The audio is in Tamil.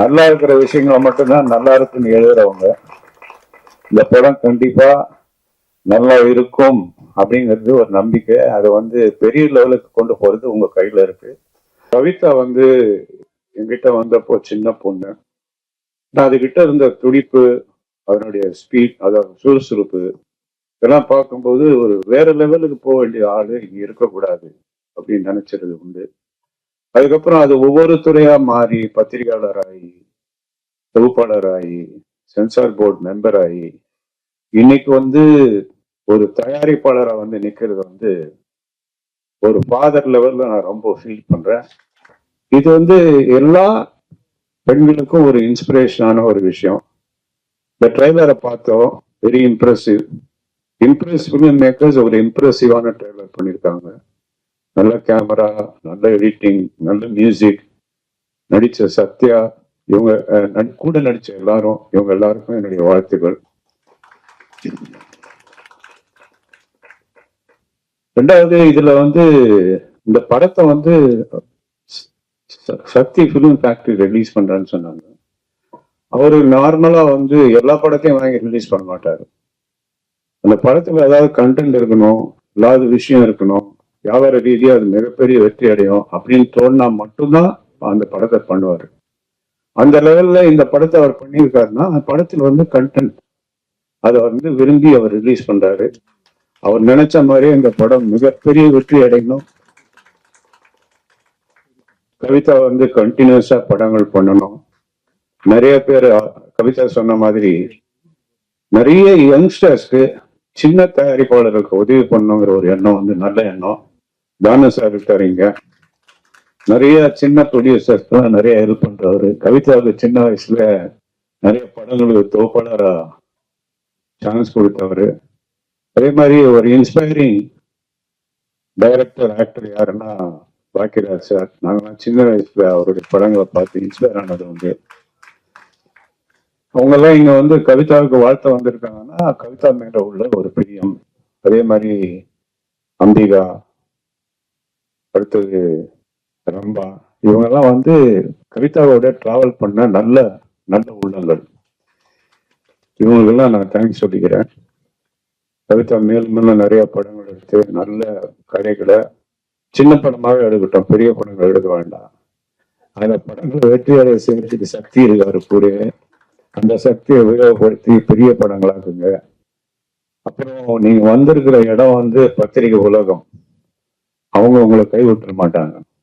நல்லா இருக்கிற விஷயங்களை மட்டும்தான் நல்லா இருக்குன்னு எழுதுறவங்க. இந்த படம் கண்டிப்பா நல்லா இருக்கும் அப்படிங்கிறது ஒரு நம்பிக்கை. அதை பெரிய லெவலுக்கு கொண்டு போறது உங்க கையில இருக்கு. கவிதா என்கிட்ட வந்தப்போ சின்ன பொண்ணு. நான் அதுகிட்ட இருந்த துடிப்பு, அதனுடைய ஸ்பீட், அதோட சுறுசுறுப்பு இதெல்லாம் பார்க்கும்போது ஒரு வேற லெவலுக்கு போக வேண்டிய ஆளு இங்க இருக்கக்கூடாது அப்படின்னு நினைச்சிருது உண்டு. அதுக்கப்புறம் அது ஒவ்வொரு துறையா மாறி பத்திரிகையாளர் ஆகி, தொகுப்பாளர் ஆகி, சென்சார் போர்டு மெம்பர் ஆகி, இன்னைக்கு ஒரு தயாரிப்பாளரா நிக்கிறது ஒரு ஃபாதர் லெவல்ல நான் ரொம்ப ஃபீல் பண்றேன். இது எல்லா பெண்களுக்கும் ஒரு இன்ஸ்பிரேஷனான ஒரு விஷயம். இந்த ட்ரெய்லரை பார்த்தோம், வெரி இம்ப்ரெசிவ். ஃபிலிம் மேக்கர்ஸ் ஒரு இம்ப்ரெசிவான ட்ரெய்லர் பண்ணியிருக்காங்க. நல்ல கேமரா, நல்ல எடிட்டிங், நல்ல மியூசிக், நடிச்ச சத்யா, இவங்க கூட நடிச்ச எல்லாரும், இவங்க எல்லாருக்கும் என்னுடைய வாழ்த்துக்கள். ரெண்டாவது, இதுல இந்த படத்தை சக்தி பிலிம் ஃபேக்டரி ரிலீஸ் பண்றான்னு சொன்னாங்க. அவரு நார்மலா எல்லா படத்தையும் வாங்கி ரிலீஸ் பண்ண மாட்டாரு. அந்த படத்துல ஏதாவது கண்டென்ட் இருக்கணும், ஏதாவது விஷயம் இருக்கணும், வியாபார ரீதியா அது மிகப்பெரிய வெற்றி அடையும் அப்படின்னு தோணுனா மட்டும்தான் அந்த படத்தை பண்ணுவாரு. அந்த லெவல்ல இந்த படத்தை அவர் பண்ணியிருக்காருன்னா அந்த படத்துல கண்டென்ட் அதை விரும்பி அவர் ரிலீஸ் பண்றாரு. அவர் நினைச்ச மாதிரி இந்த படம் மிகப்பெரிய வெற்றி அடையணும். கவிதா கண்டினியூஸா படங்கள் பண்ணணும். நிறைய பேர் கவிதா சொன்ன மாதிரி நிறைய யங்ஸ்டர்ஸ்க்கு, சின்ன தயாரிப்பாளர்களுக்கு உதவி பண்ணணுங்கிற ஒரு எண்ணம் நல்ல எண்ணம். தானு சார் இருக்காருங்க, நிறைய சின்ன ப்ரொடியூசர்ஸ் நிறைய ஹெல்ப் பண்றவரு. கவிதாவுக்கு சின்ன வயசுல நிறைய படங்களுக்கு தொகுப்பாளரா சான்ஸ் கொடுத்தவரு. அதே மாதிரி ஒரு இன்ஸ்பைரிங் டைரக்டர், ஆக்டர் யாருன்னா பாக்கியராஜ் சார். நாங்கெல்லாம் சின்ன வயசுல அவருடைய படங்களை பார்த்து இன்ஸ்பயர் ஆனது அவங்க எல்லாம் இங்க கவிதாவுக்கு வாழ்த்த வந்திருக்காங்கன்னா கவிதா மேல உள்ள ஒரு பிரியம். அதே மாதிரி அம்பிகா, அடுத்தது ரம்பா, இவங்கெல்லாம் கவிதாவோட டிராவல் பண்ண நல்ல நல்ல உள்ளங்கள். இவங்களுக்கெல்லாம் நான் தேங்க்ஸ் சொல்லிக்கிறேன். கவிதா மேலும் நிறைய படங்கள் எடுத்து நல்ல கதைகளை சின்ன படமாக எடுக்கட்டும், பெரிய படங்கள் எடுக்க வேண்டாம். அந்த படங்களை வெற்றியாளர் செய்யறதுக்கு சக்தி இருக்காரு கூட. அந்த சக்தியை உபயோகப்படுத்தி பெரிய படங்களாக்குங்க. அப்புறம் நீங்க வந்திருக்கிற இடம் பத்திரிகை உலகம். அவங்க உங்களை கைவிட்டுற மாட்டாங்க.